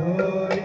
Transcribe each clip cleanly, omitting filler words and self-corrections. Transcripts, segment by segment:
Oh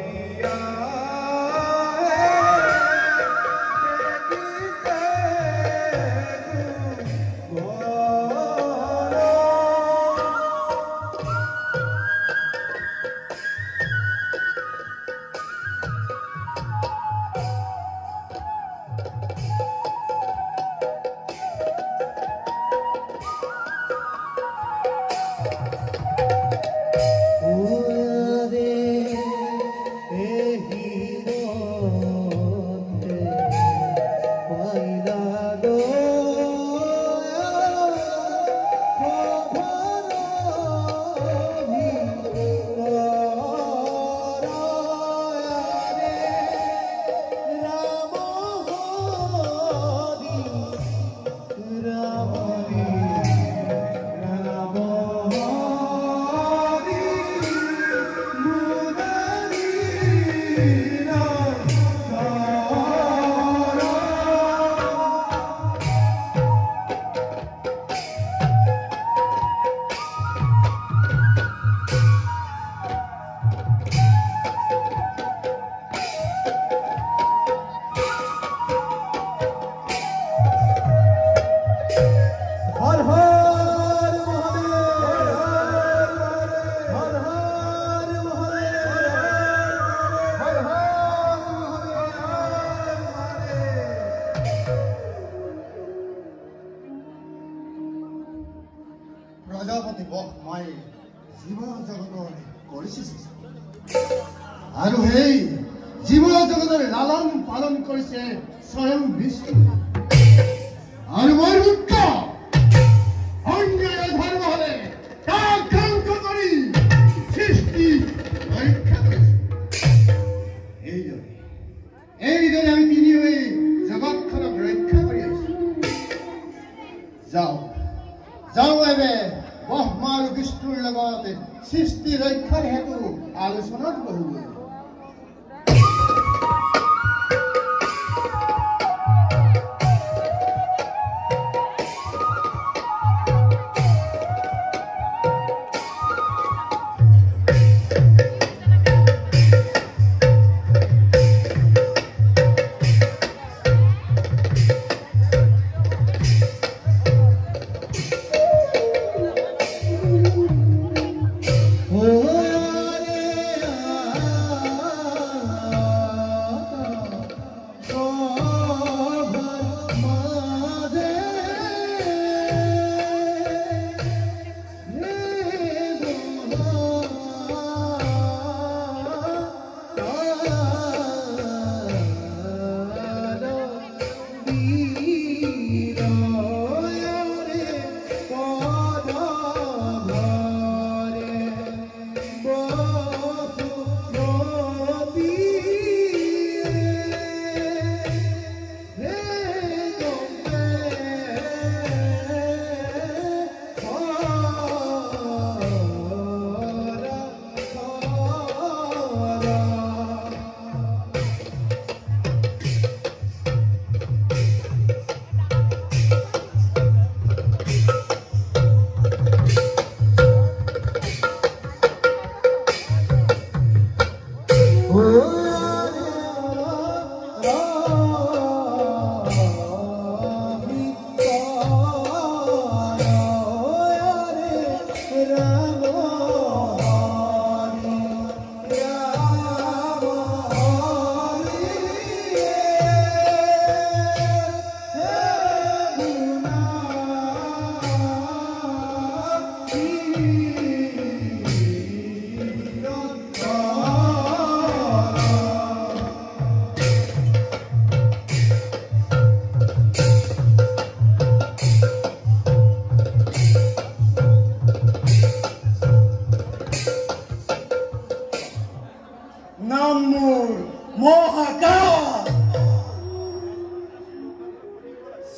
মই জীৱ জগতৰ কৰিছোঁ আৰু সেই জীৱ জগতৰ লালন পালন কৰিছে স্বয়ং বিষ্ণু আৰু মই ৰুদ্ৰ অন্যায় ধৰ্ম হলে তাক ধ্বংস কৰি সৃষ্টি ৰক্ষা কৰিছোঁ। এইদৰে আমি তিনিওৱে জগতখনক ৰক্ষা কৰি আহিছোঁ। যাওঁ এবে ব্ৰহ্মা আৰু বিষ্ণুৰ লগত সৃষ্টি ৰক্ষাৰ হেতু আলোচনাত বহোগৈ।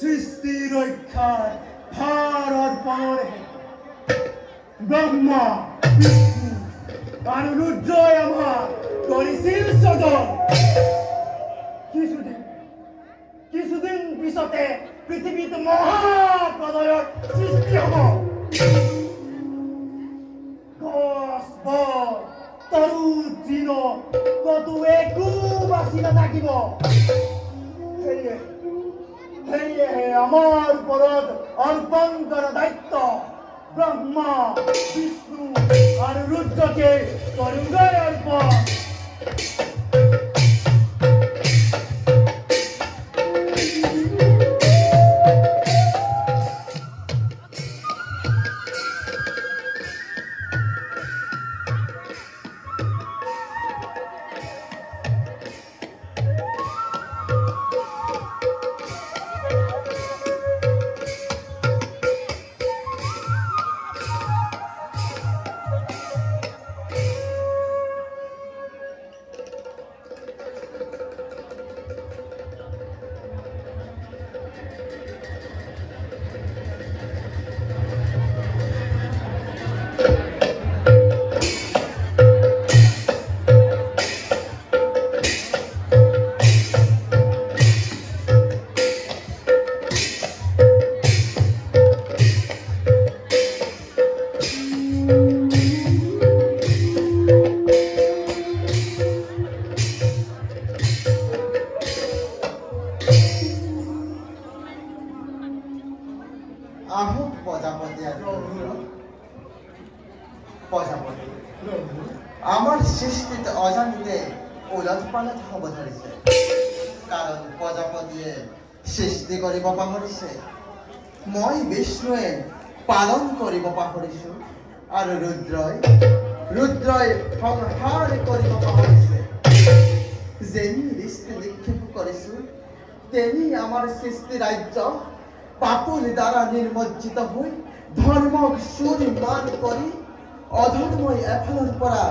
সৃষ্টি ৰক্ষাৰ ভাৰ অৰ্পণৰে ব্ৰহ্মা বিষ্ণু আৰু ৰুদ্ৰই আমাক কৰিছিল সজন। কিছুদিন পিছতে পৃথিৱীত মহাপ্ৰলয়ৰ সৃষ্টি হ'ব। গছ বন তৰু তৃণ কতো একো বাচি নাথাকিব। সেয়েহে আমাৰ ওপৰত অৰ্পণ কৰা দায়িত্ব ব্ৰহ্মা বিষ্ণু আৰু ৰুদ্ৰকে কৰোগৈ অৰ্পণ। আহোক প্ৰজাপতি প্ৰজাপতি আমাৰ সৃষ্টিতে অজানিতে ওলট পালট হব ধৰিছে, কাৰণ প্ৰজাপতিয়ে সৃষ্টি কৰিব পাহৰিছে। মই বিষ্ণুৱে পালন কৰিব পাহৰিছো। আৰু ৰুদ্ৰই সংহাৰ কৰিব পাহৰিছে। যেনি দৃষ্টি নিক্ষেপ কৰিছো তেনি আমাৰ সৃষ্টি ৰাজ্য পাপুল দ্বাৰা নিৰ্মজ্জিত হৈ ধৰ্মক সুনিৰ্মাণ কৰি অধৰ্মই এফালৰ পৰা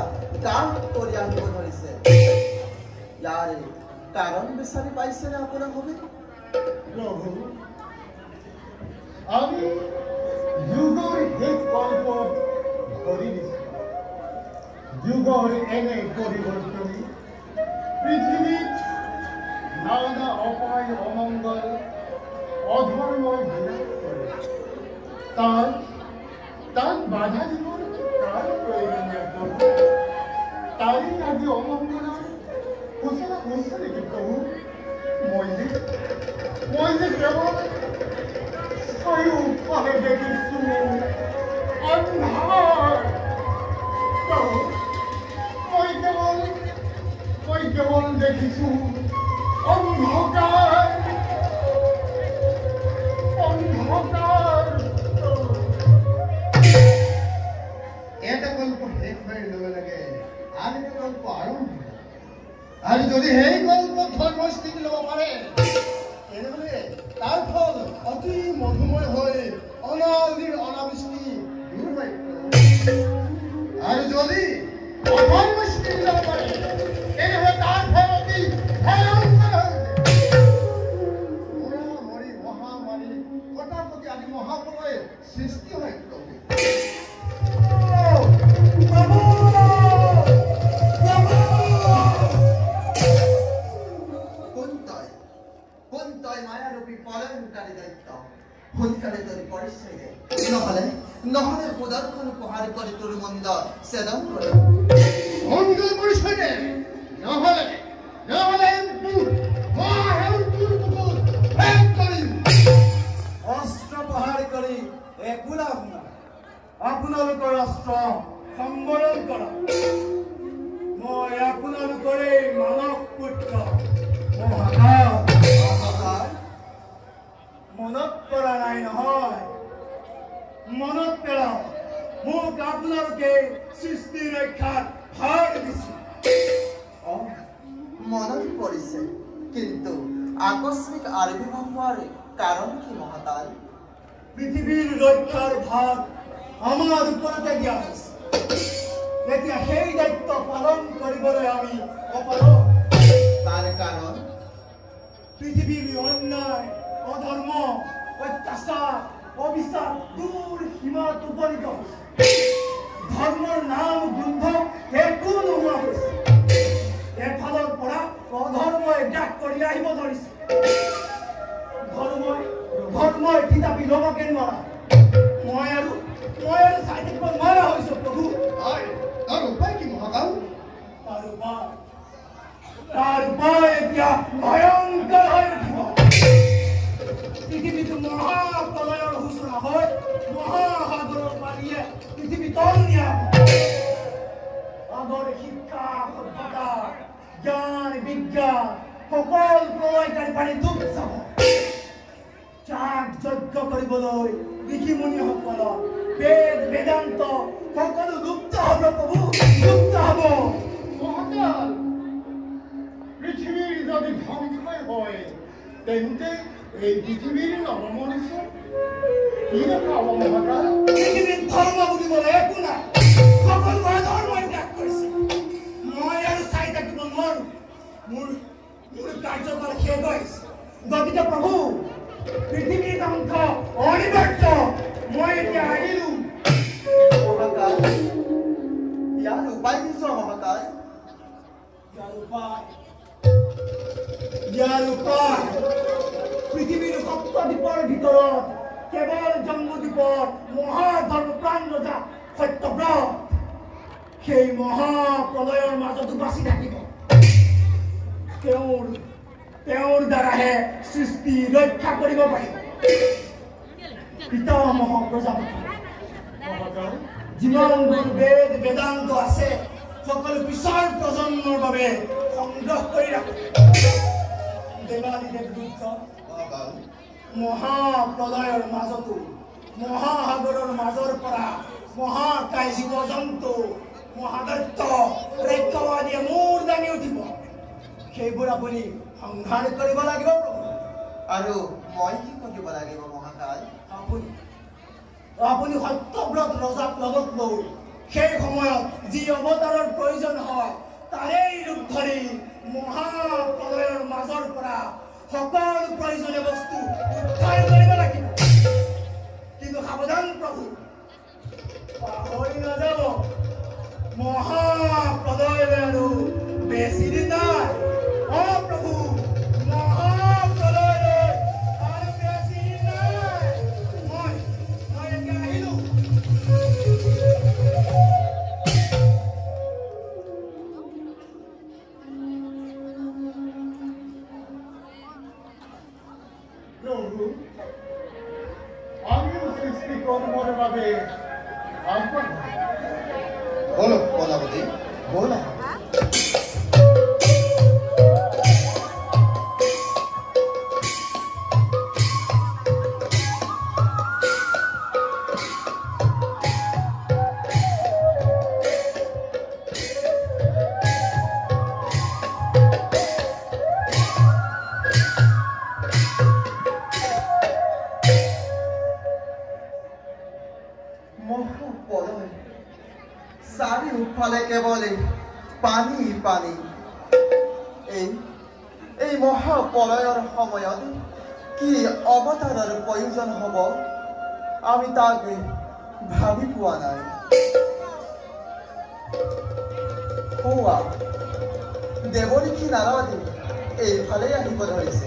গাত কৰি আহিব ধৰিছে। ইয়াৰে কাৰণ বিচাৰি পাইছেনে আপোনালোকে? প্ৰভু, আমি যুগৰ শেষ কল্পত ধৰি দিছো। যুগৰ এনে পৰিৱৰ্তনে পৃথিৱীত নানা অপায় অমংগল অধৰ্ম বিনাশ কৰে। তাত বাধা দিবৰ কাৰ প্ৰয়োজনীয় প্ৰভু? তাৰে আজি অমংগলৰ সূচনা হৈছে নেকি প্ৰভু? মই যে কেৱল চাৰিওফালে দেখিছো অন্ধাৰ। প্ৰভু, মই কেৱল দেখিছো অন্ধকাৰ। এটা গল্প শেষ হোৱাৰ লগে লগে আন এটা গল্প আৰম্ভ হয়। আৰু যদি সেই গল্প ধৰ্মস্থিতি ল'ব পাৰে তেনেহ'লে তাৰ ফল অতি মধুময় হৈ অনাদিৰ অনাবৃষ্টি দূৰ হৈ আৰু যদি অধৰ্মস্থিতি ল'ব পাৰে তেনেহ'লে তাৰ ফল অতি ভয়ংকৰ হৈ মৰি মহামাৰী কটাকটি আদি মহাপ্ৰলয় সৃষ্টি হয়। নহলে সুদৰ্শন উপহাৰ কৰি তোৰ মন্দ ছেদন কৰে। মংগল পৰিচয় দে, নহলে অস্ত্ৰ প্ৰহাৰ কৰি একো লাভ নাই। আপোনালোকৰ অস্ত্ৰ সম্বৰণ কৰা। মই আপোনালোকৰে মানৱ পুত্ৰ মহাকাশ। মনত পৰা নাই নহয়? মনত পেলাও, মোক আপোনালোকে সৃষ্টি ৰক্ষাত ভাৰ দিছে। মনত পৰিছে, কিন্তু আকস্মিক আবিৰ্ভাৱ হোৱাৰ কাৰণ কি মহাকাল? পৃথিৱীৰ ৰক্ষাৰ ভাৰ আমাৰ ওপৰতে দিয়া হৈছে। এতিয়া সেই দায়িত্ব পালন কৰিবলৈ আমি অপাৰগ। তাৰ কাৰণ পৃথিৱীৰ অন্যায় অধৰ্ম অত্যাচাৰ অবিচাৰ দূৰ সীমাত উপনীত হৈছে। ধৰ্মৰ নাম গোন্ধ একো নোহোৱা হৈছে। এফালৰ পৰা অধৰ্মই ডাক কৰি আহিব ধৰিছে। ধৰ্মই থিতাপি ল'বকে নোৱাৰা। মই আৰু চাই থাকিব নোৱাৰা হৈছো প্ৰভু। তাৰ উপায় কি মহাকাল? তাৰ উপায় এতিয়া ভয়ংকৰ হৈ উঠিব। পৃথিৱীটো মহাপ্ৰলয়ৰ সূচনা হয়। মহাসাগৰৰ পানীয়ে পৃথিৱী তল নিয়াব। আগৰ শিক্ষা সভ্যতা জ্ঞান বিজ্ঞান সকল প্ৰলয়কাৰী পানী ডুব যাব। যাগ যজ্ঞ কৰিবলৈ ঋষি মুনিসকলৰ বেদ বেদান্ত সকলো লুপ্ত হ'ব প্ৰভু, লুপ্ত হ'ব। মহাকাল, পৃথিৱীৰ যদি ধ্বংসই হয় তেন্তে এই পৃথিৱীৰ নৱমনুষ্য কি দেখাব মহাকাল? পৃথিৱীত ধৰ্ম বুলিবলৈ একো নাই। সকলো ধৰ্মই ত্যাগ কৰিছে। মই আৰু চাই থাকিব নোৱাৰো। মোৰ কাৰ্যকাল শেষ হৈছে। গতিকে প্ৰভু, পৃথিৱীৰ ধ্বংস অনিবাৰ্য। মই এতিয়া আহিলো। মহাকাল, ইয়াৰ উপায় কি মহাকাল? ইয়াৰ উপায় পৃথিৱীৰ সপ্তদ্বীপৰ ভিতৰত কেৱল জম্বুদ্বীপৰ মহাধৰ্মপ্ৰাণ ৰজা সত্যব্ৰত সেই মহাপ্ৰলয়ৰ মাজতো বাচি থাকিব। তেওঁৰ দ্বাৰাহে সৃষ্টি ৰক্ষা কৰিব পাৰিব। পিতামহ প্ৰজাপতি যিমানবোৰ বেদ বেদান্ত আছে সকলো পিছৰ প্ৰজন্মৰ বাবে সংগ্ৰহ কৰি ৰাখে। দেৱালীদেৱ ৰুদ্ৰ মহাপ্ৰলয়ৰ মাজতো মহাসাগৰৰ মাজৰ পৰা মহাকায় জীৱ জন্তু মহাদৈত্য ৰাক্ষসবাদীয়ে মূৰ দাঙি উঠিব সেইবোৰ আপুনি সংহাৰ কৰিব লাগিব প্ৰভু আৰু মই কি কৰিব লাগিব মহাকাল আপুনি সত্যব্ৰত ৰজাক লগত লৈ সেই সময়ত যি অৱতাৰৰ প্ৰয়োজন হয় তাৰেই ৰূপ ধৰি মহাপ্ৰলয়ৰ মাজৰ পৰা সকলো প্ৰয়োজনীয় বস্তু উদ্ধাৰ কৰিব লাগিব কিন্তু সাৱধান প্ৰভু পাহৰি নাযাব মহাপ্ৰলয়লৈ আৰু বেছি দিন নাই প্ৰভু মহাপ্ৰলয়লৈ আৰু বেছি দিন নাই মই এতিয়া আহিলো প্ৰভু আমি সৃষ্টি কৰ্মৰ বাবে বলো বলাবতী বলো মহাপ্ৰলয় চাৰিওফালে কেৱল পানী পানী এই মহাপ্ৰলয়ৰ সময়ত কি অৱতাৰৰ প্ৰয়োজন হ'ব আমি তাক ভাবি পোৱা নাই হোৱা দেৱৰীখী নাৰদে এইফালে আহিব ধৰিছে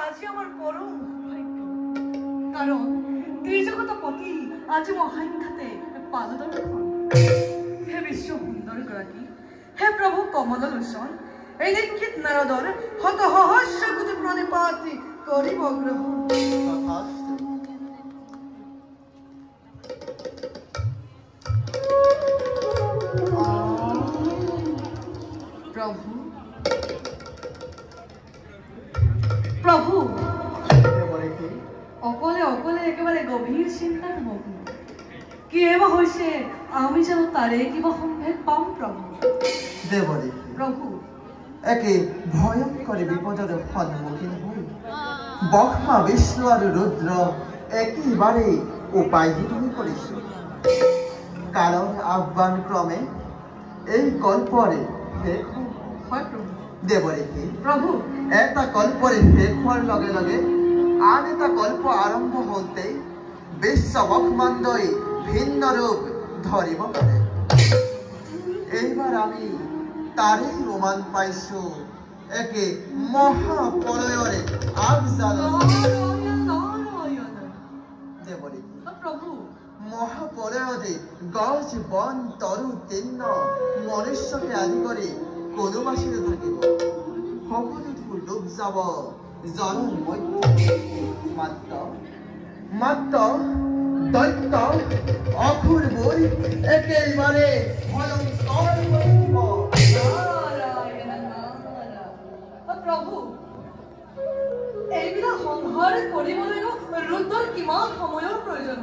আজি আমাৰ পৰম পতি আজি মহাখ্যাতে পাদদৰ্শন হে বিশ্ব সুন্দৰ গৰাকী হে প্ৰভু কমল লোচন এই নিক্ষিত নাৰদৰ শত সহস্ৰ কোটি প্ৰণিপাত কৰিব গ্ৰহণ প্ৰভু প্ৰভু অকলে অকলে একেবাৰে গভীৰ চিন্তাত মগ্ন কিবা হৈছে আমি জানো তাৰে কিবা সম্ভেদ পাম প্ৰভু দেৱৰী প্ৰভু একে ভয়ংকৰ বিপদৰ সন্মুখীন হৈ ব্ৰহ্মা বিষ্ণু আৰু ৰুদ্ৰ একেবাৰে উপায়হীন হৈ পৰিছো কাৰণ আহ্বান ক্ৰমে এই কল্পৰে শেষ হয় প্ৰভু দেৱৰী প্ৰভু এটা কল্পৰে শেষ হোৱাৰ লগে লগে আন এটা কল্প আৰম্ভ হওঁতে বিশ্ব ব্ৰহ্মাণ্ডই ভিন্ন ৰূপ ধৰিব পাৰে এইবাৰ আমি তাৰেই প্ৰমাণ পাইছো একে মহাপ্ৰলয়ৰে দেৱৰী প্ৰভু মহাপ্ৰলয়তে গছ বন তৰু তৃণ মনুষ্যকে আদি কৰি কোনো বাচি নাথাকিব সকলোবোৰ ডুব যাব জলৰ মাত্ৰ দৈত্য অসুৰবোৰ একেবাৰে ভয়ংকৰ প্ৰভু এইবিলাক সংহাৰ কৰিবলৈনো ৰুদ্ৰৰ কিমান সময়ৰ প্ৰয়োজন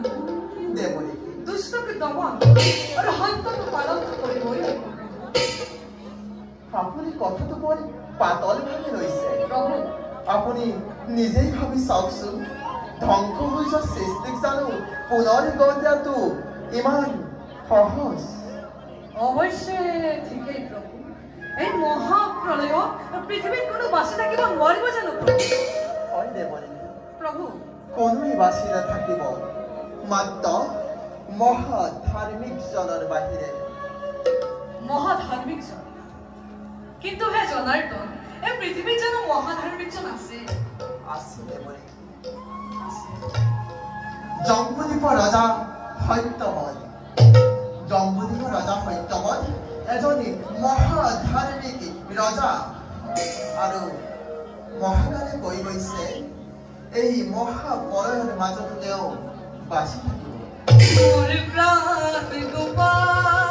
দেৱৰী দুষ্টকে দমন আৰু শান্তক পালন কৰিবই আপুনি কথাটো বৰ পাতলভাৱে লৈছে প্ৰভু আপুনি নিজেই ভাবি চাওকচোন ধ্বংস হৈ যোৱা সৃষ্টিক জানো পুনৰ গঢ় দিয়াটো ইমান সহজ অৱশ্যে ঠিকেই প্ৰভু এই মহাপ্ৰলয়ত পৃথিৱীত কোনো বাচি থাকিব নোৱাৰিব জানো হয় দেৱৰী প্ৰভু কোনোৱে বাচি নাথাকিব মাত্ৰ মহাধাৰ্মিকজনৰ বাহিৰে মহাধাৰ্মিকজন কিন্তু হে জনাৰ্দন এই পৃথিৱীত জানো মহাধাৰ্মিকজন আছে আছে দেৱৰী জম্বুদ্বীপৰ ৰজা সত্যবন এজনী মহাধাৰ্মিক ৰজা আৰু মহাকালে কৈ গৈছে এই মহাপ্ৰলয়ৰ মাজতো তেওঁ বাচি থাকিব মোৰ প্ৰাণ গোপাল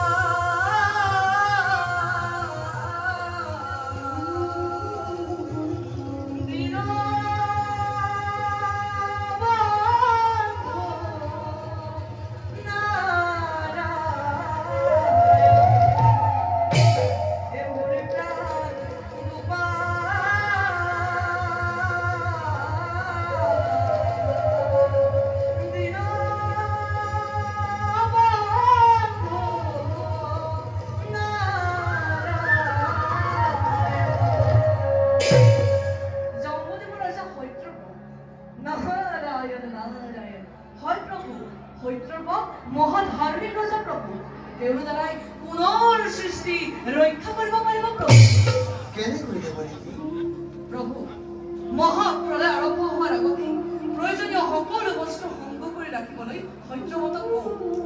মহাধাৰ্মিক ৰজা প্ৰভু তেওঁৰ দ্বাৰাই পুনৰ সৃষ্টি ৰক্ষা কৰিব পাৰিব প্ৰভু কেনেকৈ দেৱৰী প্ৰভু মহাপ্ৰলয় আৰম্ভ হোৱাৰ আগতে প্ৰয়োজনীয় সকলো বস্তু সংগ্ৰহ কৰি ৰাখিবলৈ সত্যৱতক কওঁ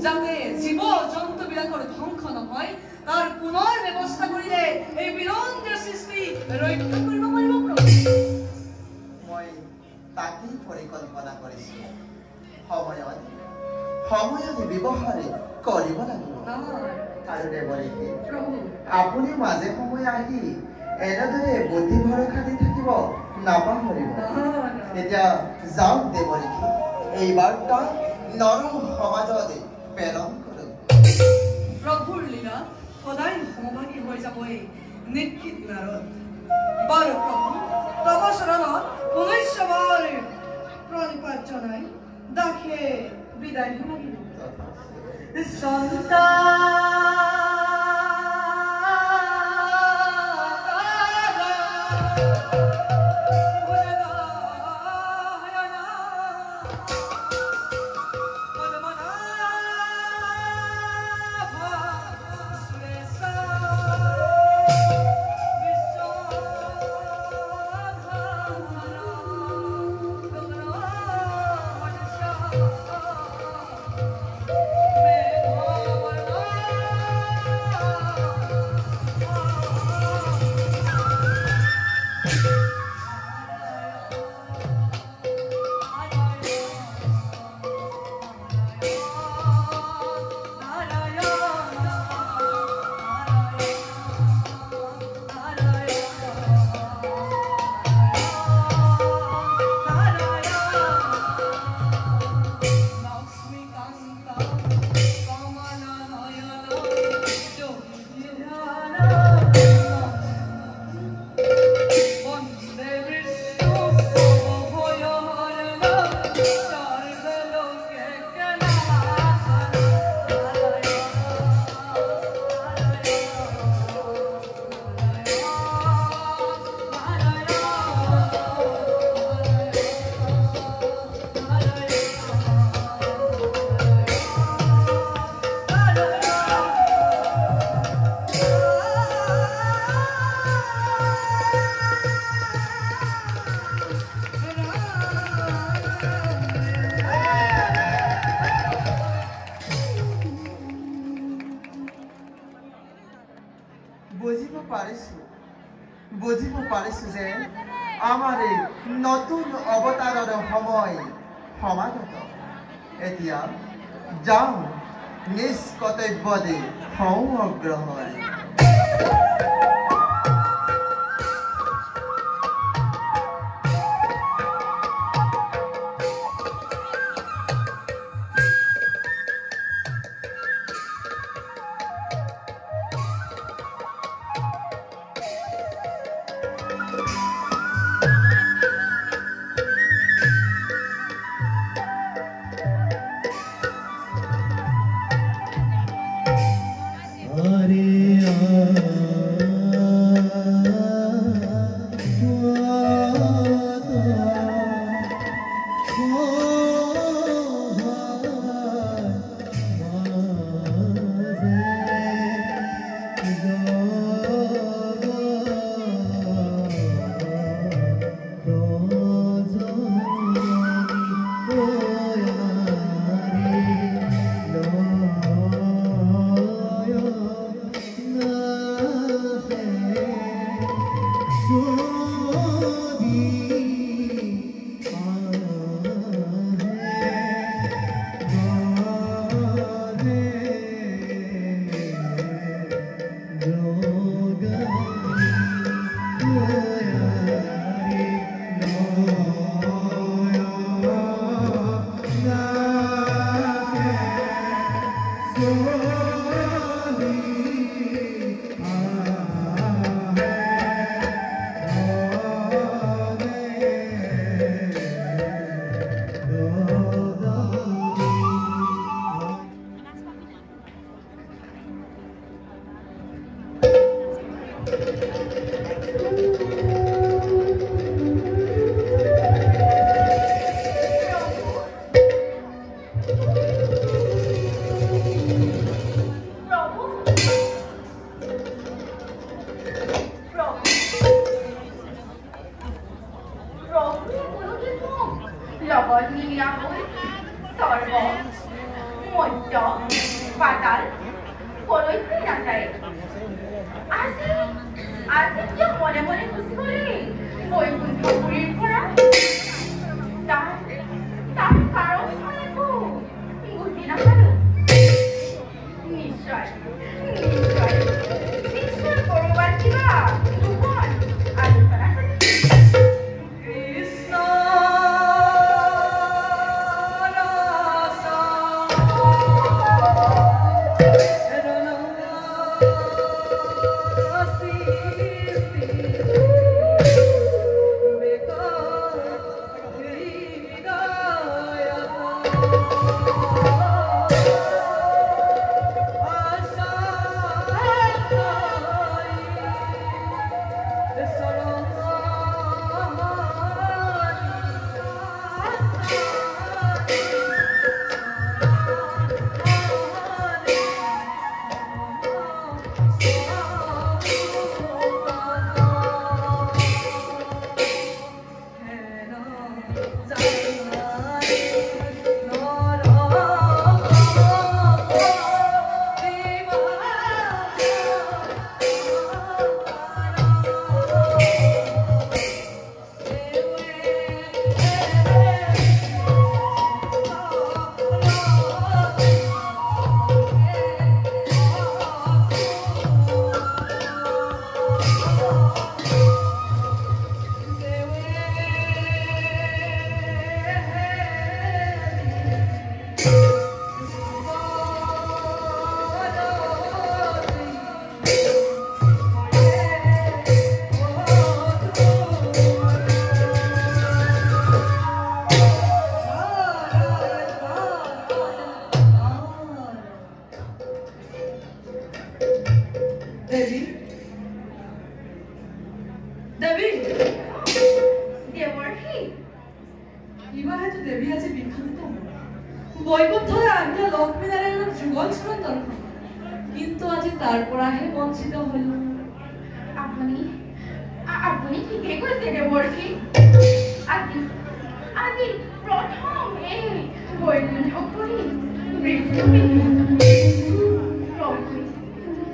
যাতে জীৱ জন্তুবিলাকৰ ধ্বংস নহয় তাৰ পুনৰ ব্যৱস্থা কৰিলে এই বিৰঞ্জৰ সৃষ্টি ৰক্ষা কৰিব পাৰিব প্ৰভু মই তাকেই পৰিকল্পনা কৰিছো সময়ত ব্যৱহাৰ কৰিব লাগিব আৰু দেৱৰী আপুনি মাজে সময়ে আহি এনেদৰে বুদ্ধি ভৰসা দি থাকিব নাপাহৰিব এতিয়া যাওক দেৱৰী এই বাৰ্তা নৰ সমাজত প্ৰেৰণ কৰক প্ৰভুৰ লীলা সদায় সমভাগী হৈ যাবই নিক্ষিত নাৰদ বাৰু প্ৰভু তব চৰণত পুনশ্চবাৰ প্ৰণিপাত জনাই দাসে বিদায় মাগিলো বুজিব পাৰিছো যে আমাৰ এই নতুন অৱতাৰৰ সময় সমাগত এতিয়া যাওঁ নিজ কৰ্তব্যৰে হওঁ অগ্ৰসৰ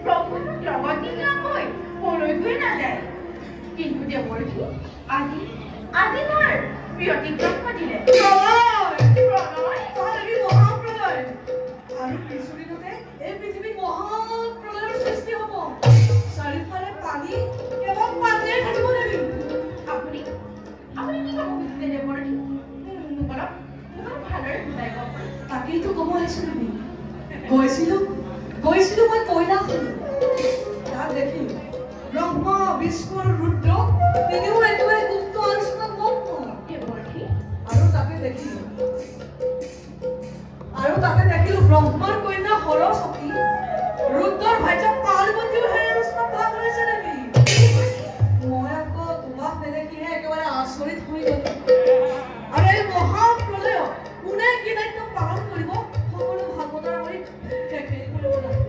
Prabhu, Prabhu, Prabhu, দেৱৰ্ষী আজি তাৰ ব্যতিক্ৰম ঘটিলে আৰু কিছুদিনতে এই পৃথিৱীত মহাপ্ৰলয়ৰ সৃষ্টি হ'ব চাৰিওফালে পানী কেৱল পানীয়ে থাকিব লাগিব আপুনি কি ক'ব খুজিছে দেৱৰ্ষী মোক অলপ ভালদৰে বুজাই কওক তাকেইতো ক'ব আহিছিলোঁ আমি গৈছিলোঁ মই কৈলাশলৈ তাত দেখিলোঁ ব্ৰহ্মা বিষ্ণু আৰু ৰুদ্ৰ তিনিও একেবাৰে গুপ্ত আলোচনাত মগ্ন দেৱৰ্ষী আৰু তাতে দেখিলোঁ ব্ৰহ্মাৰ কন্যা সৰস্বতী ৰুদ্ৰৰ ভাইজা পাৰ্বতীও সেই আলোচনাত ভাগ লৈছে নেকি মই আকৌ তোমাক নেদেখিহে একেবাৰে আচৰিত হৈ গ'লো আৰু এই মহাপ্ৰলয় কোনে কি দায়িত্ব পালন কৰিব সকলো ভাগৱতৰ কৰি শেষেই কৰিব লাগে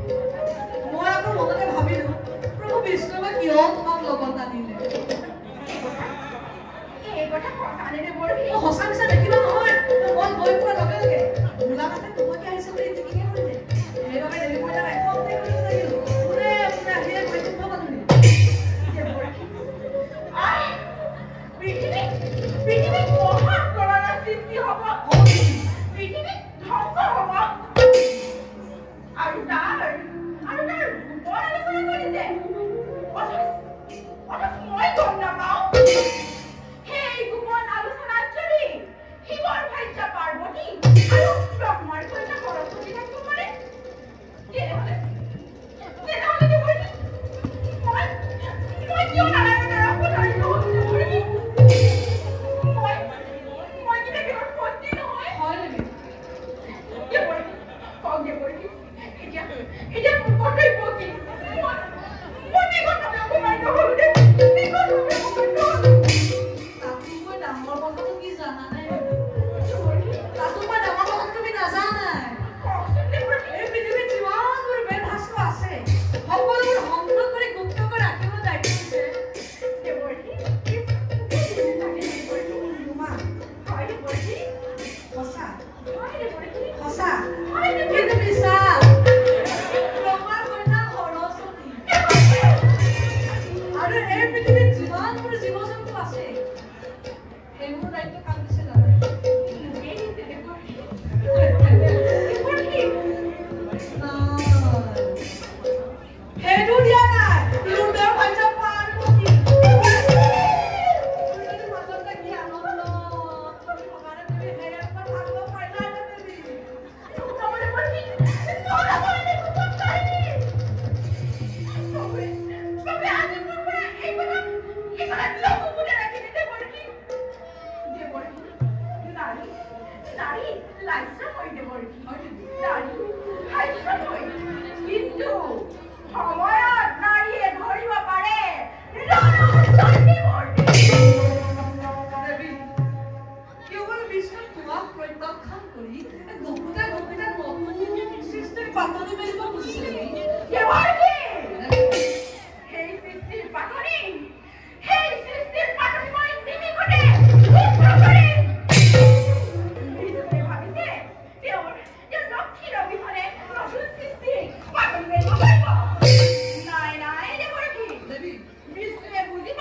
মই আকৌ মনতে ভাবিলোঁ প্ৰভু বিষ্ণুৱে কিয় তোমাক লগত আনিলে এই কথা সঁচানে দেৱৰ্ষী সঁচা মিছা দেখিবা নহয় মই গৈ পোৱাৰ লগে লগে গোলাঘাটে তোমাকে আহিছে বুলি ঠিকেই কৰিলে সেইবাবে দেৱী মহিলাক এখনতে কৰিব লাগিলোঁ কোনে আহিয়ে গৈ থাকিব পালোঁ পৃথিৱীত মহাপ্ৰলয়ৰ সৃষ্টি হ'ব পৃথিৱীত ধ্বংস হ'ব আৰু তাৰ গোপন আলোচনা কৰিছে অথচ মই গম নাপাওঁ সেই গোপন আলোচনাত যদি শিৱৰ ভাৰ্যা পাৰ্বতী আৰু ব্ৰহ্মাৰ কন্যা সৰস্বতী থাকিব পাৰে তেনেহ'লে দেৱৰ্ষী মই কিয় নাৰায়ণৰ অৱতাৰিত হ'লো দেৱৰ্ষী মই কি দেৱৰ পত্নী নহয় হয় নেকি দেৱৰ্ষী কওক দেৱৰ্ষী এতিয়া মোৰ কৰ্তব্য কি মই নিগতভাৱে অপমানিত হ'লো দেৱৰ্ষী তাতোকৈ ডাঙৰ কথাটো কি জানা নাই তাতোকৈ ডাঙৰ কথা তুমি নাজানাই কওকচোন দেৱৰ্ষী এই পৃথিৱীত যিমানবোৰ বেদ শাস্ত্ৰ আছে সকলোবোৰ সংগ্ৰহ কৰি গুপ্তকৈ ৰাখিব দায়িত্ব হৈছে দেৱৰ্ষী তোমাৰ হয় দেৱৰ্ষী সঁচা হয় দেৱৰ্ষী সঁচা হয় দেৱৰ্ষী কিন্তু বিশ্বাস ব্ৰহ্মাৰ কন্যা সৰস্বতী আৰু এই পৃথিৱীত যিমানবোৰ জীৱ জন্তু আছে সেইবোৰ দায়িত্ব কাক দিছে জানা সেইটো দিয়া নাই ৰুদ্ৰৰ ভাৰ্যা পাৰ্বতী মাজত কি আনন্দ তুমি ভগৱানে তুমি সেই একবাৰ ভাবিব পাৰিলা নেকি কিন্তু সময়ত নাৰীয়ে ধৰিব পাৰে দেৱী কেৱল বিষ্ণুক তোমাক প্ৰত্যাখ্যান কৰি গোপিতা নতুন সৃষ্টিৰ পাতনি মেলিব খুজিছে নেকি সেই সৃষ্টিৰ পাতনি মই নিমিষতে ভাবিছে তেওঁৰ লক্ষ্মীৰ অবিহনে নতুন সৃষ্টি পাতনি মেলিব পাৰিব নাই দেৱৰ্ষী দেৱী বিষ্ণুৱে বুজিব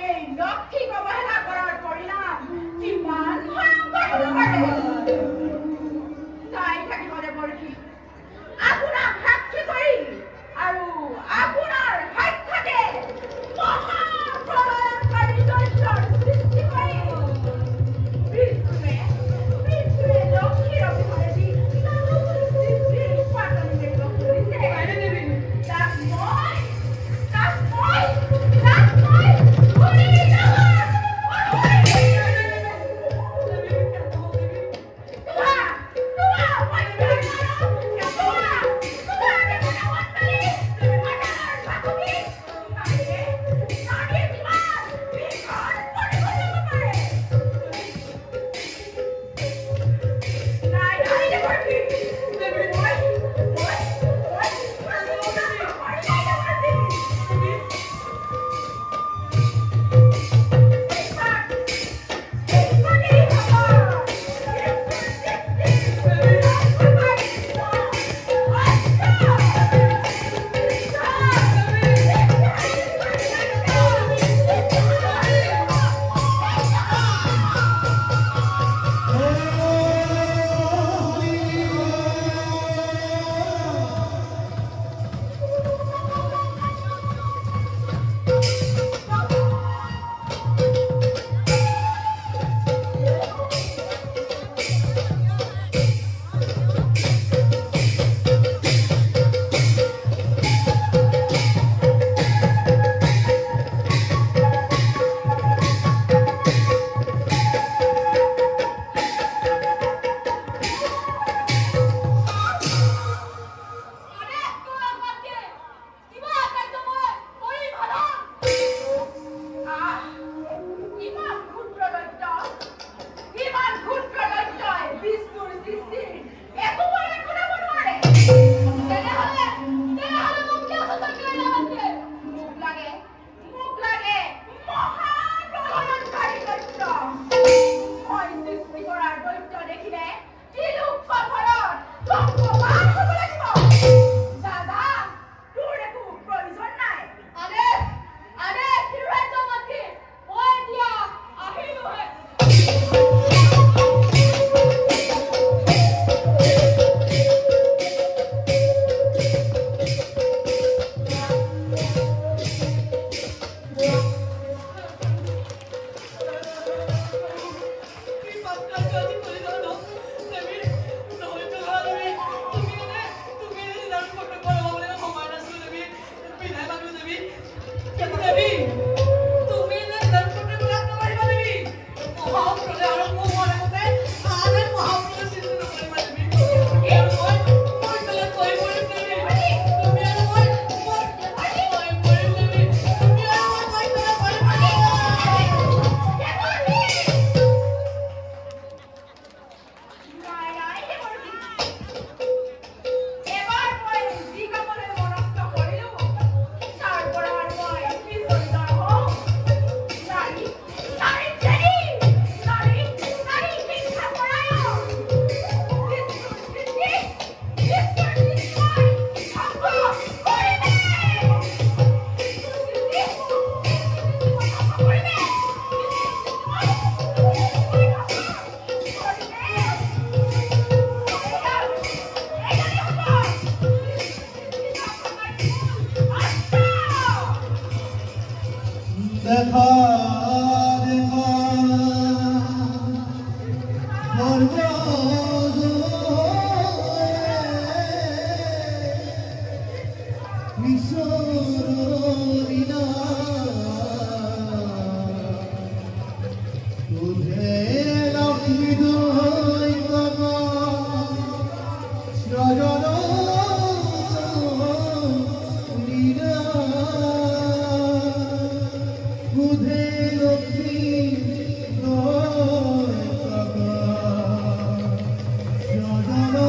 এই লক্ষ্মীক অৱহেলা কৰাৰ পৰিণাম কিমান ভয়ংকৰ হ'ব পাৰে চাই থাকিব দেৱৰ্ষী দেখা দেখা করব মিশরীনা তুঝে লম্বিদয় কবা সজন লীলা তুঝে লক্ষ্মী নয় কবা সজন লীলা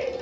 এই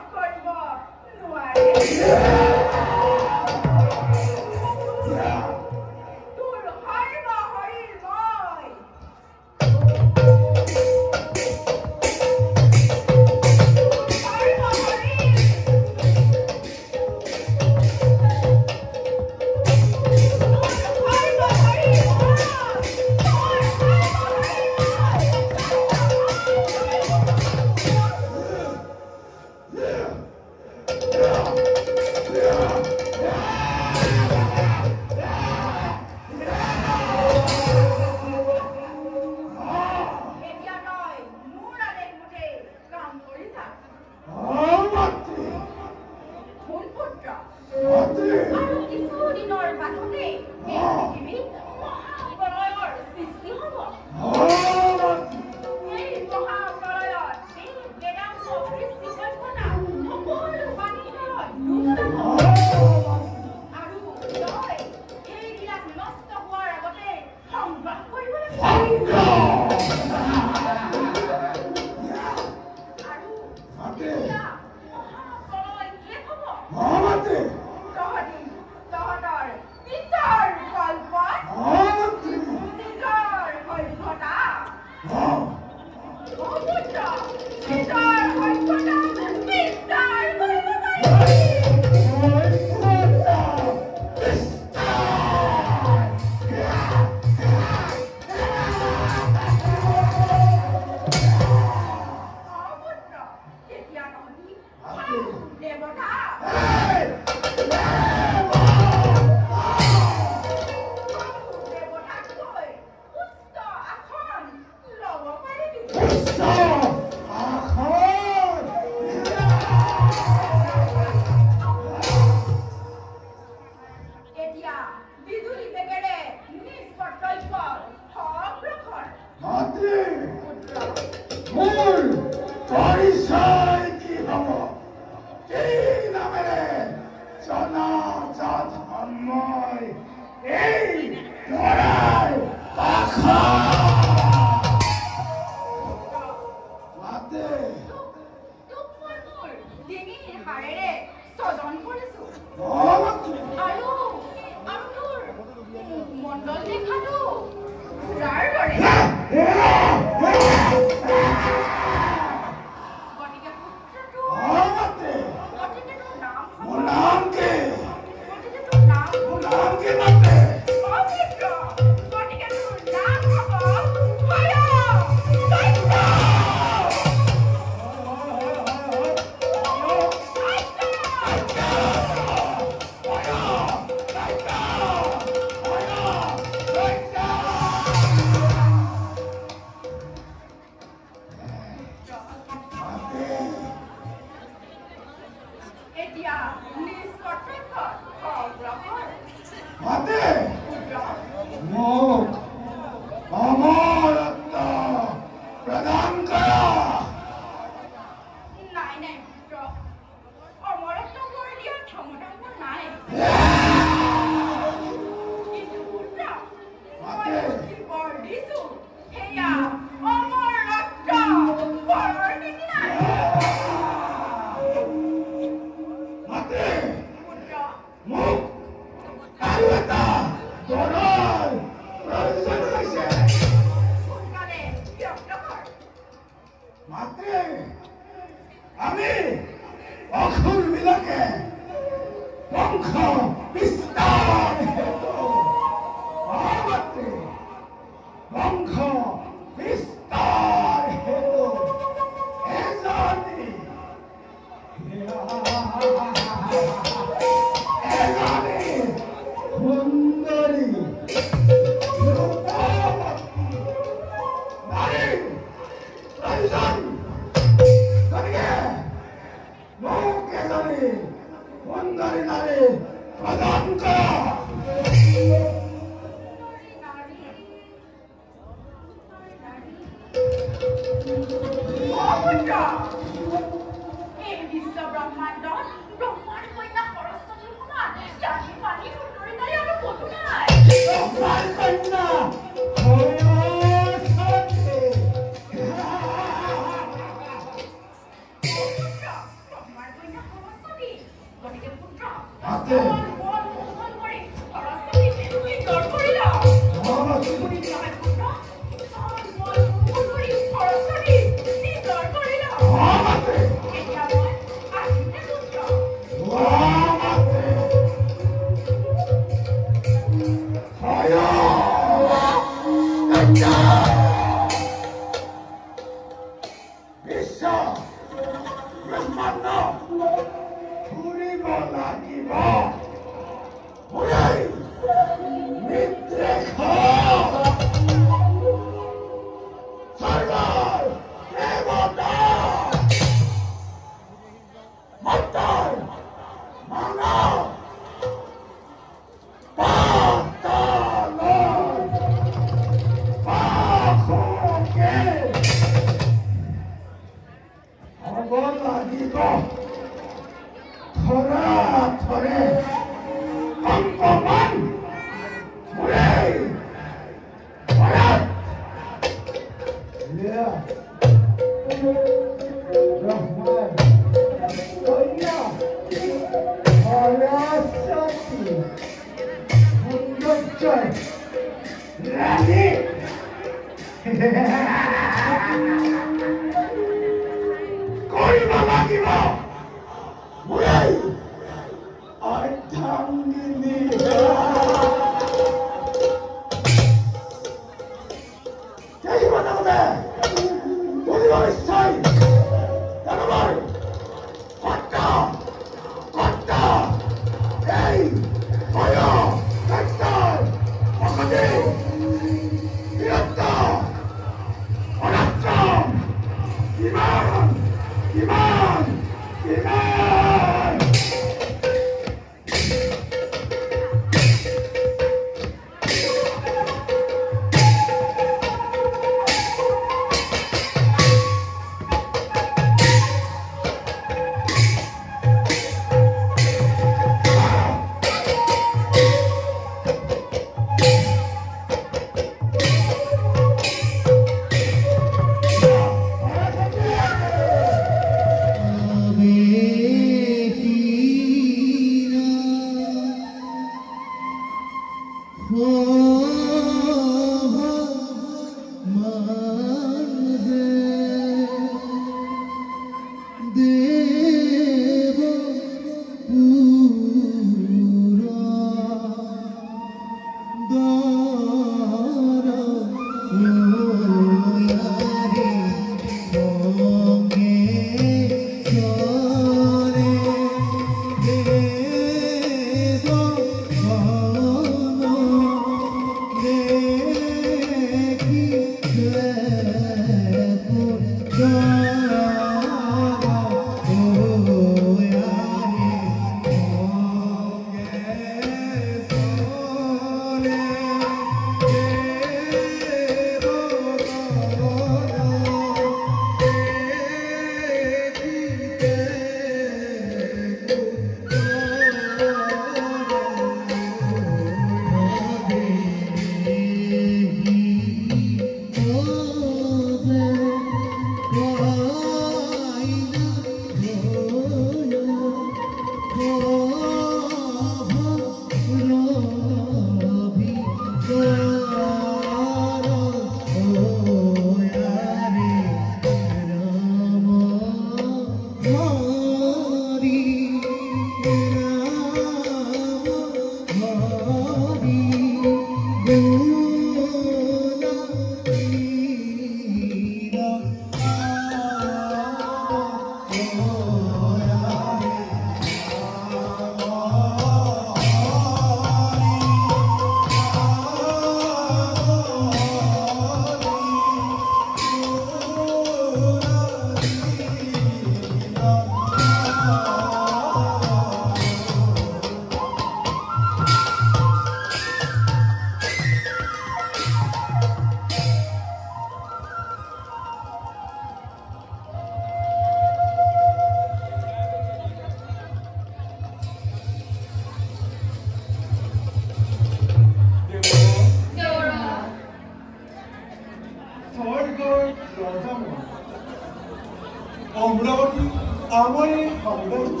আমাৰ এই সাম্ৰাজ্য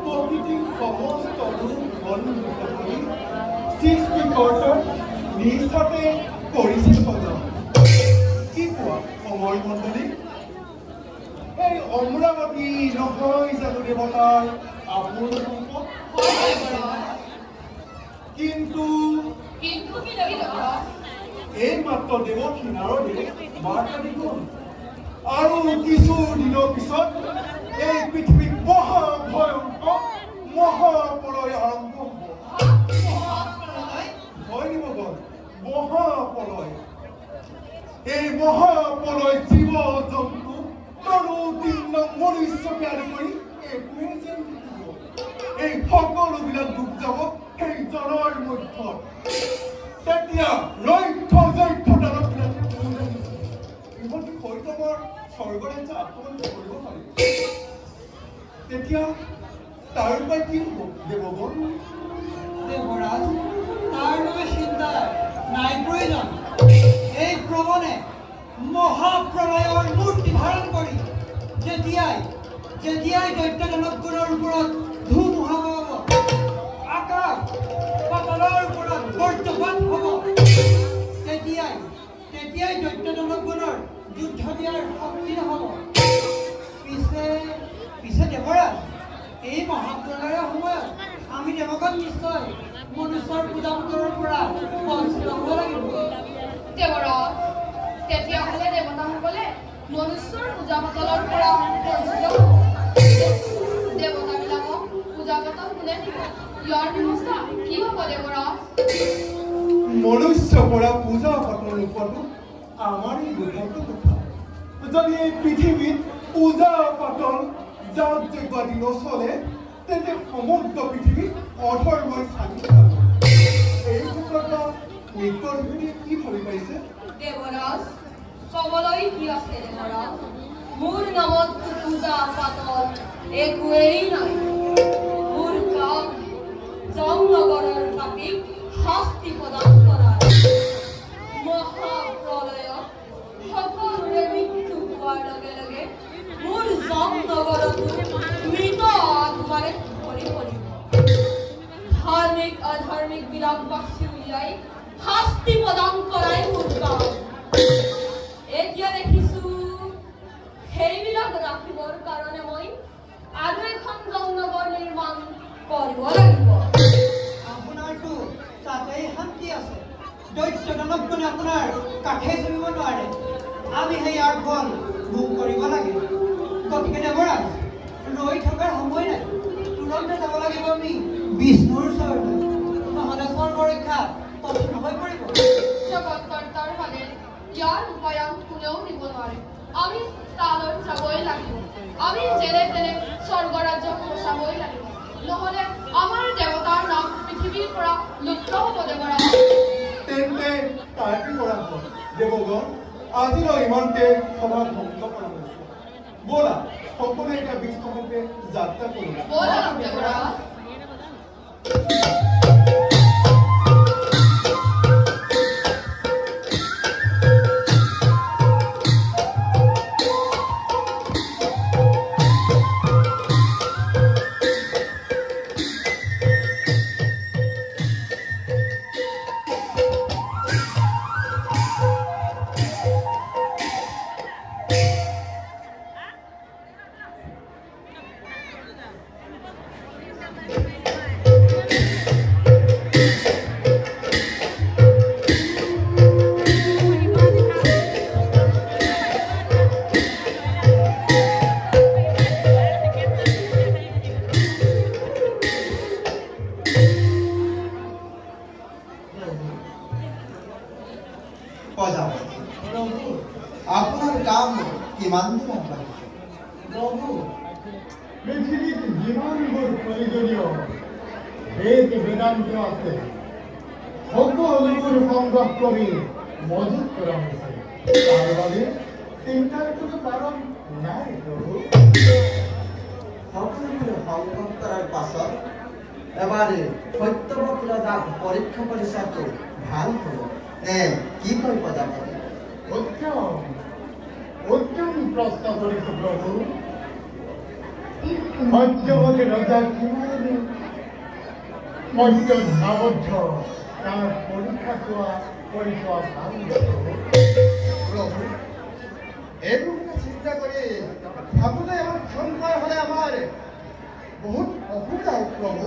প্ৰকৃতিৰ সমস্ত ৰূপ বৰ্ণিত কৰি সৃষ্টিকৰ্তাৰ নিজ হাতে কৰিছে সজা। কি কোৱা সময় মণ্ডলী? এই অমৰাৱতী নহয় জানো দেৱতাৰ আপোন সম্পদ? কিন্তু এই মাত্ৰ দেৱকী নাৰদে বাৰ্তা দি গ'ল আৰু কিছু দিনৰ পিছত এই পৃথিৱীত মহাভয়ংকৰ মহাপ্ৰলয় আৰম্ভ হ'ব। হয় দেৱগণ, মহাপ্ৰলয়। এই মহাপ্ৰলয় জীৱ জন্তু তৰু তৃণ মনুষ্যকে আদি কৰি একোৱে যেন থাকিব। এই সকলোবিলাক ডুব যাব সেই জলৰ মধ্যত। তেতিয়া ৰক্ষ যক্ষ দানৱবিলাকে ইহঁতি শৈশৱৰ স্বৰ্গৰাজ্য আক্ৰমণ কৰিব পাৰিব। তেতিয়া তাৰ উপায় কি হ'ব দেৱগণ? দেৱৰাজ, তাৰ বাবে চিন্তা নাই প্ৰয়োজন। এই প্ৰবণে মহাপ্ৰলয়ৰ মূৰ্তি ধাৰণ কৰি যেতিয়াই দৈত্য দানৱগণৰ ওপৰত ধুমুহা বগাব, আকাশ পাতালৰ ওপৰত বজ্ৰপাত হ'ব, তেতিয়াই দৈত্য দানৱগণৰ যুদ্ধ দিয়াৰ শক্তি নহ'ব। পিছে দেৱৰাজ, এই মহাপ্ৰলয়ৰ সময়ত আমি দেৱগণ নিশ্চয় মনুষ্যৰ পূজামূলৰ পৰা বঞ্চিত হ'ব লাগিব। দেৱৰাজ, তেতিয়াহ'লে দেৱতাসকলে মনুষ্যৰ পূজা পাতলৰ পৰা বঞ্চিত হ'ব। দেৱতাবিলাকক পূজা পাতল কোনে দিব? ইয়াৰ ব্যৱস্থা কি হ'ব দেৱৰাজ? মনুষ্যৰ পৰা পূজা পাতল নোপোৱাটো আমাৰ এই দুৰ্ভাগ্য কথা। যদি এই পৃথিৱীত পূজা পাতল যাগ যজ্ঞ আদি নচলে, তেন্তে সমগ্ৰ পৃথিৱীত অধৰ্মই চালি যাব। এই ক্ষেত্ৰত নৃত্যৰ ভিতৰত কি ভাবি পাইছে? দেৱৰাজ, ক'বলৈ কি আছে দেৱৰাজ? মোৰ নামত পূজা পাতল একোৱেই নাই। মোৰ কাম জমনগৰৰ পাপীক শাস্তি প্ৰদান কৰা। মহাপ্ৰলয়ত সকলোৰে মৃত্যু হোৱাৰ লগে লগে মোৰ জমনগৰতো মৃত আত্মাৰে ভৰি পৰিব। ধাৰ্মিক অধাৰ্মিক বিলাক বাছি উলিয়াই শাস্তি প্ৰদান কৰাই মোৰ কাম। এতিয়া দেখিছো সেইবিলাক ৰাখিবৰ কাৰণে মই আৰু এখন জমনগৰ নিৰ্মাণ কৰিব লাগিব। আপোনাৰতো তাতেই শান্তি আছে। দৈত্য দানৱগণে আপোনাৰ কাষে চলিব নোৱাৰে। আমি ইয়াৰ ফল ভোগ কৰিব লাগিব। গতিকে দেৱৰাজ, ৰৈ থকাৰ সময় নাই। তুৰন্তে যাব লাগিব আমি বিষ্ণুৰ ওচৰলৈ, নহ'লে স্বৰ্গ ৰক্ষা কঠিন হৈ পৰিব। জগৎকৰ্তাৰ ফালে ইয়াৰ উপায়ন কোনেও দিব নোৱাৰে। আমি তালৈ যাবই লাগিব। আমি যেনে তেনে স্বৰ্গৰাজ্য বচাবই লাগিব, নহ'লে আমাৰ দেৱতাৰ নাম পৃথিৱীৰ পৰা লুপ্ত হ'ব দেৱৰাজ। তেন্তে তাৰ কি কৰা হ'ল দেৱগণ? আজিলৈ ইমানতে সভা ধ্বংস কৰা হৈছে। ব'লা সকলোৱে এতিয়া বিষ্ণুমুখে যাত্ৰা কৰোঁ। ব'লা দেৱৰাজ। আপোনাৰ কাম কিমান দিন আগবাঢ়িছে? প্ৰভু, পৃথিৱীত যিমানবোৰ প্ৰয়োজনীয় বেদ বেদান্ত আছে, সকলোবোৰ সংগ্ৰহ কৰি মজুত কৰা হৈছে। তাৰ বাবে চিন্তাৰ কোনো কাৰণ নাই প্ৰভু। সকলোবোৰ সংগ্ৰহ কৰাৰ পাছত এবাৰে সত্যবাদীৰ যাক পৰীক্ষা কৰি চোৱাটো ভাল হ'ব নে কি কয় প্ৰজাপতি? উত্তম প্ৰশ্ন কৰিছো প্ৰভু। পঞ্চমকে ৰজাৰ কিমানে পঞ্চ ধাবদ্ধ তাৰ পৰীক্ষা চোয়া ভাল প্ৰভু এইবোৰ চিন্তা কৰি ভাবোঁতে আমাৰ সংসাৰ হ'লে আমাৰ বহুত অসুবিধা প্ৰভু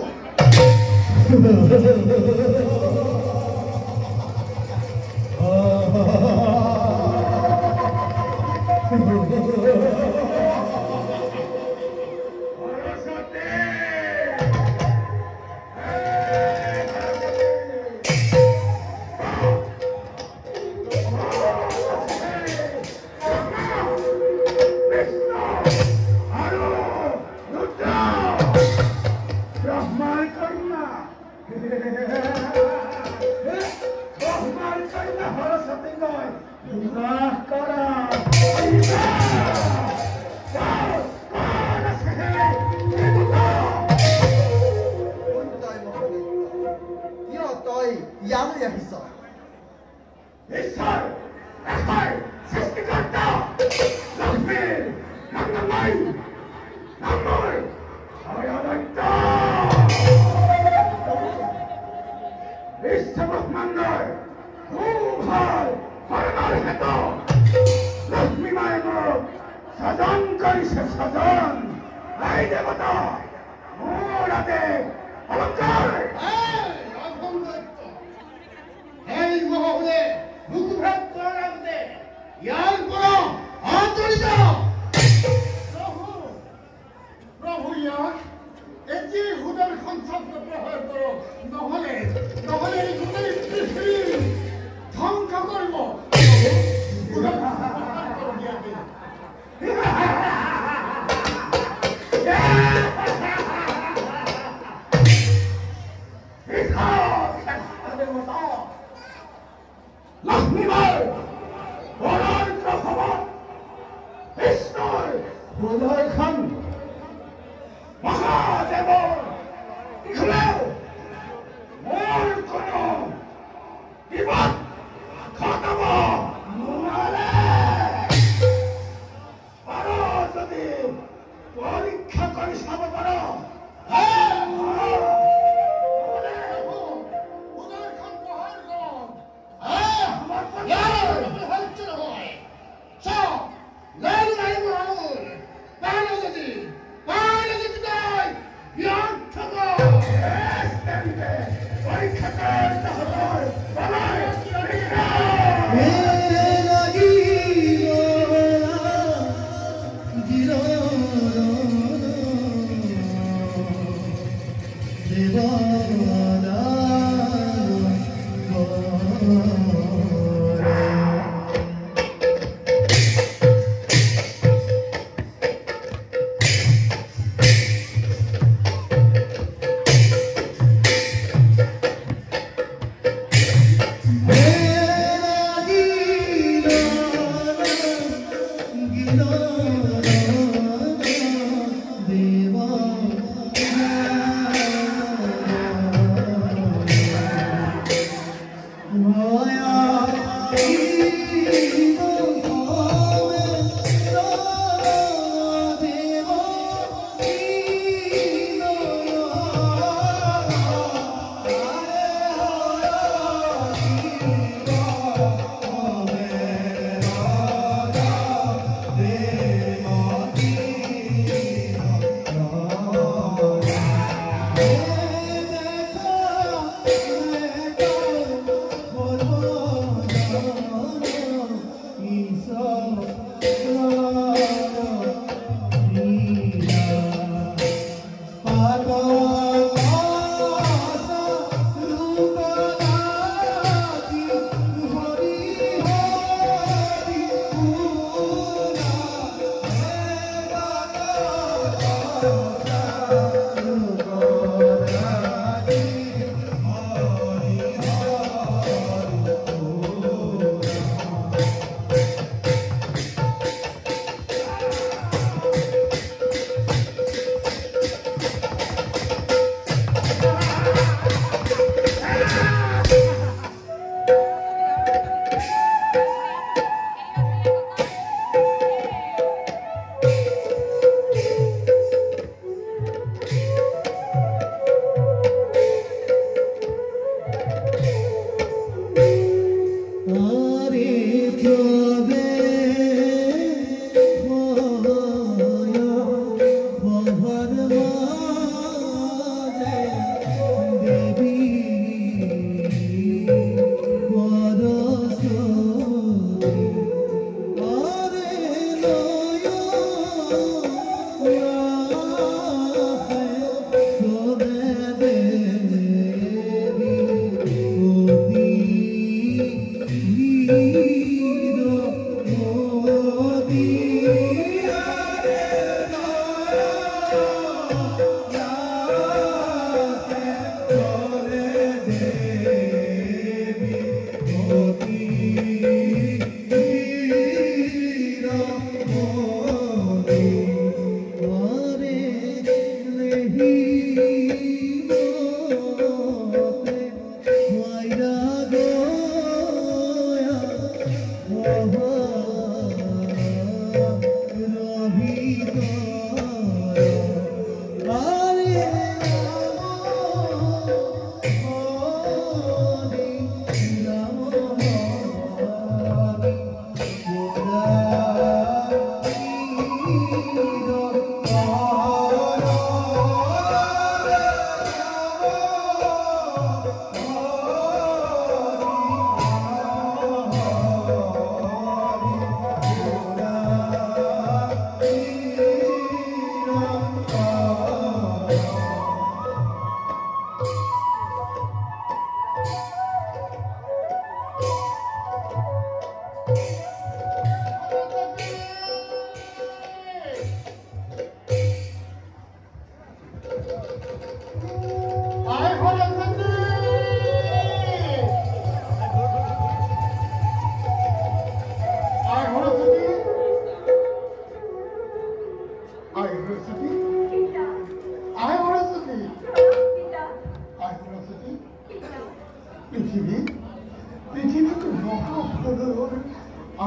পৃথিৱীটো মহাপ্ৰলয়ৰ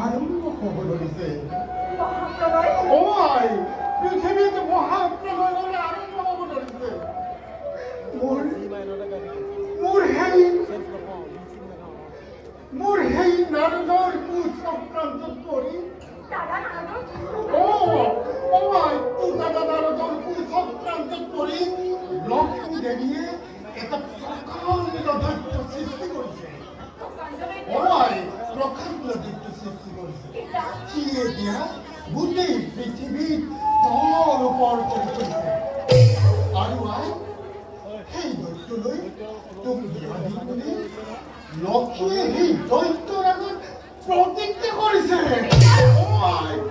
আৰম্ভ হ'ব ধৰিছে। পৃথিৱীটো মহাপ্ৰলয়ৰ আৰম্ভ হ'ব ধৰিছে। মোৰ সেই নাৰদৰ কুচক্ৰান্তত পৰি লক্ষ্মী দেৱীয়ে এটা প্ৰকাণ্ড দৈত্য সৃষ্টি কৰিছে। প্ৰকাণ্ড দৈত্য সৃষ্টি কৰিছে। সি এতিয়া গোটেই পৃথিৱীত তলৰ ওপৰ কৰি কৰিছে। আৰু সেই দৈত্যলৈ তোক বিয়া দিম বুলি লক্ষ্মীয়ে সেই দৈত্যৰ আগত প্ৰতিজ্ঞা কৰিছে।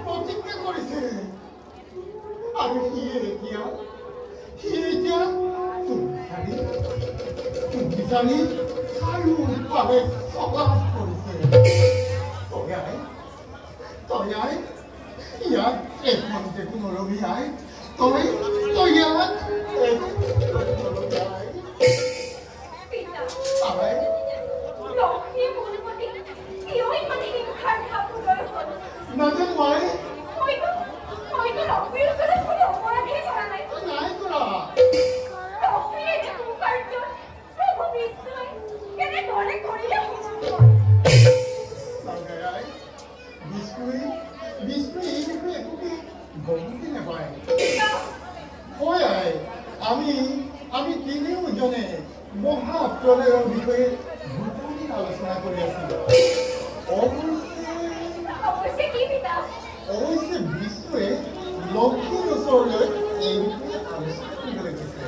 প্ৰতিজ্ঞা কৰিছে। আৰু সি এতিয়া বিচাৰি চাৰিওফালে চলাচ কৰিছে। তই ইয়াত এখন দেখোন নৰবি তই ইয়াত নাজানো আমি তিনিওজনে মহাপ্ৰলয়ৰ বিষয়ে গোপনীয় আলোচনা কৰি আছিলোঁ। অৱশ্যে বিষ্ণুৱে লক্ষ্মীৰ ওচৰলৈ এই বিষয়ে আলোচনা কৰিবলৈ গৈছে।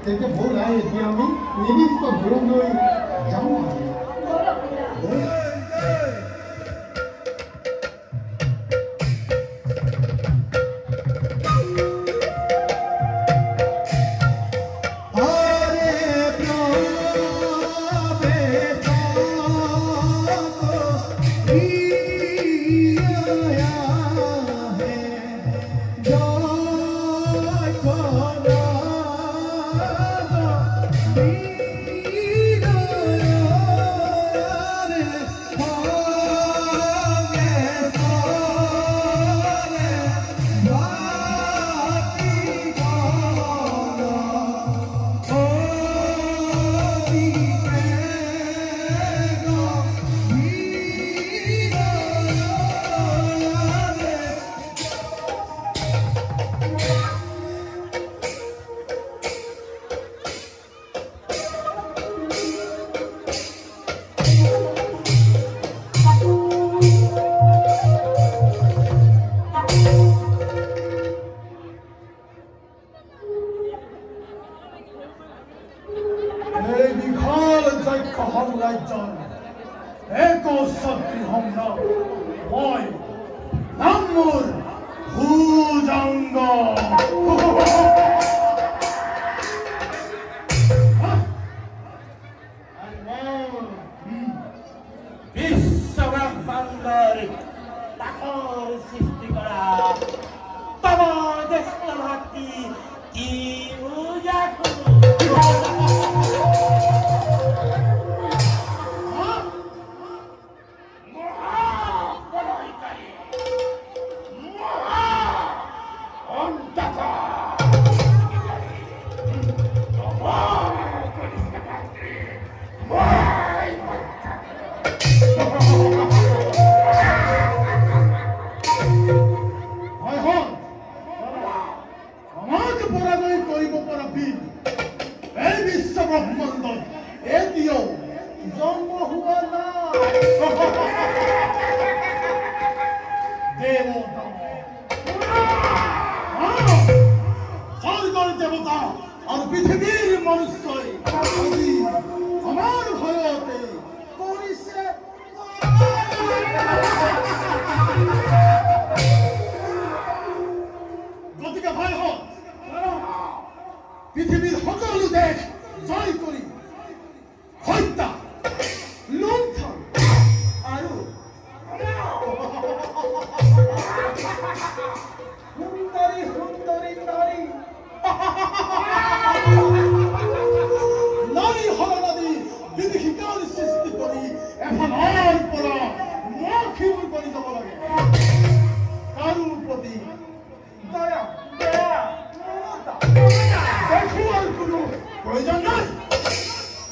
তেন্তে ব'ল এতিয়া আমি নিৰ্দিষ্ট দূৰলৈ যাওঁ। Tama, ব্ৰহ্মাণ্ডত এতিয়াও জন্ম হোৱা নাই দেৱতা স্বৰ্গৰ দেৱতা আৰু পৃথিৱীৰ মনুষ্যই আজি আমাৰ ভয়তে কৰিছে গতিকে ভাই হওক পৃথিৱীৰ সকলো দেশ জয় কৰি হত্যা লুণ্ঠন আৰু সুন্দৰী সুন্দৰী নাৰী নাৰী হৰণাদি বিদেশিকাৰ সৃষ্টি কৰি এফালৰ পৰা মখিমূৰ কৰি যাব লাগে কাৰো প্ৰতি দয়া দয়া দেখুৱাৰ কোনো প্ৰয়োজন নাই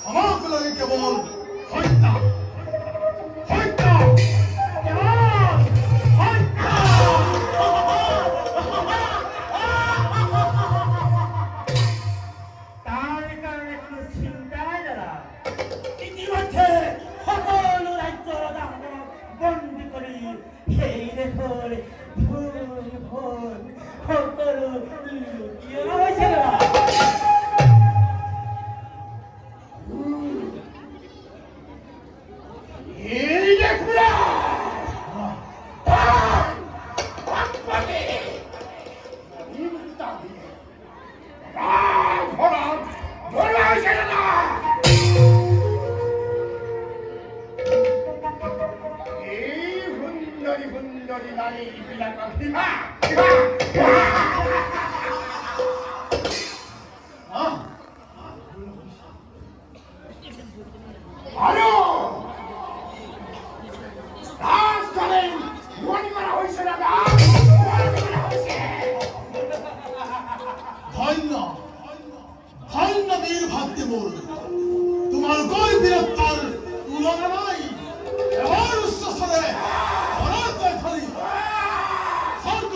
আমাক লাগে কেৱল হত্যা হত্যা তাৰ কাৰণে কোনো চিন্তা নাই দাদা ইতিমধ্যে সকলো ৰাজ্যৰ দাসক বন্দী কৰি সেই দেশৰ ভূল ভূল সকলো লুটিওৱা হৈছে দাদা এই দেখুৰা সুন্দৰী নাৰী বিলাকৰ সীমা আৰু ৰাজধানী মনি কৰা হৈছে দাদা ধন্য ধন্য বীৰ ভাতৃমূল তোমালোকৰ বীৰত্বৰ তুলনা নাই এবাৰ উচ্চস্বৰে পৰাজয় ধৰি স্বৰ্গ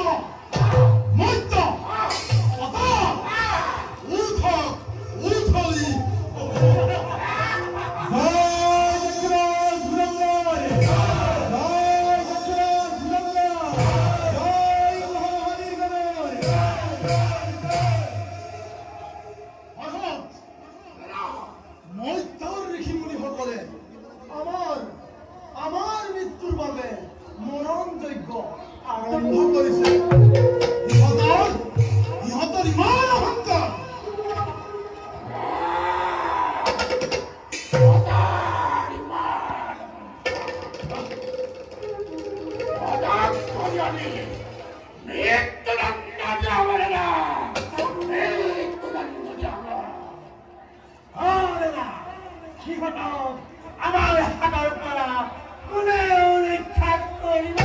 মধ্য পাতাল উঠক উঠলি আমাৰ মৃত্যুৰ বাবে মৰণ যজ্ঞ আৰম্ভ কৰিছে ইহঁতৰ ইমান অহংকাৰ আমাৰ হাতৰ পৰা কোনেও ৰক্ষা কৰিব